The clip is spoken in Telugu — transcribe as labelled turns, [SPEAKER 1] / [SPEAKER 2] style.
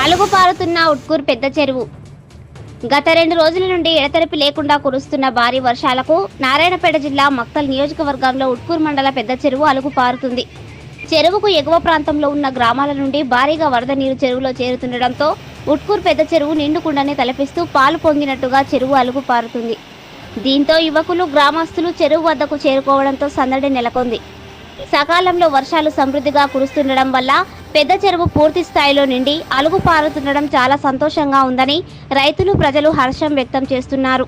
[SPEAKER 1] అలుగు పారుతున్న ఉట్కూర్ పెద్ద చెరువు. గత 2 రోజుల నుండి ఎడతెరిపి లేకుండా కురుస్తున్న భారీ వర్షాలకు నారాయణపేట జిల్లా మక్తల్ నియోజకవర్గంలో ఉట్కూర్ మండల పెద్ద చెరువు అలుగు పారుతుంది. చెరువుకు ఎగువ ప్రాంతంలో ఉన్న గ్రామాల నుండి భారీగా వరద నీరు చెరువులో చేరుతుండటంతో ఉట్కూర్ పెద్ద చెరువు నిండుకుండనే తలపిస్తూ పాలు పొంగినట్టుగా చెరువు అలుగు పారుతుంది. దీంతో యువకులు, గ్రామస్తులు చెరువు వద్దకు చేరుకోవడంతో సందడి నెలకొంది. సకాలంలో వర్షాలు సమృద్ధిగా కురుస్తుండడం వల్ల పెద్ద చెరువు పూర్తి స్థాయిలో నిండి అలుగు పారుతుండడం చాలా సంతోషంగా ఉందని రైతులు, ప్రజలు హర్షం వ్యక్తం చేస్తున్నారు.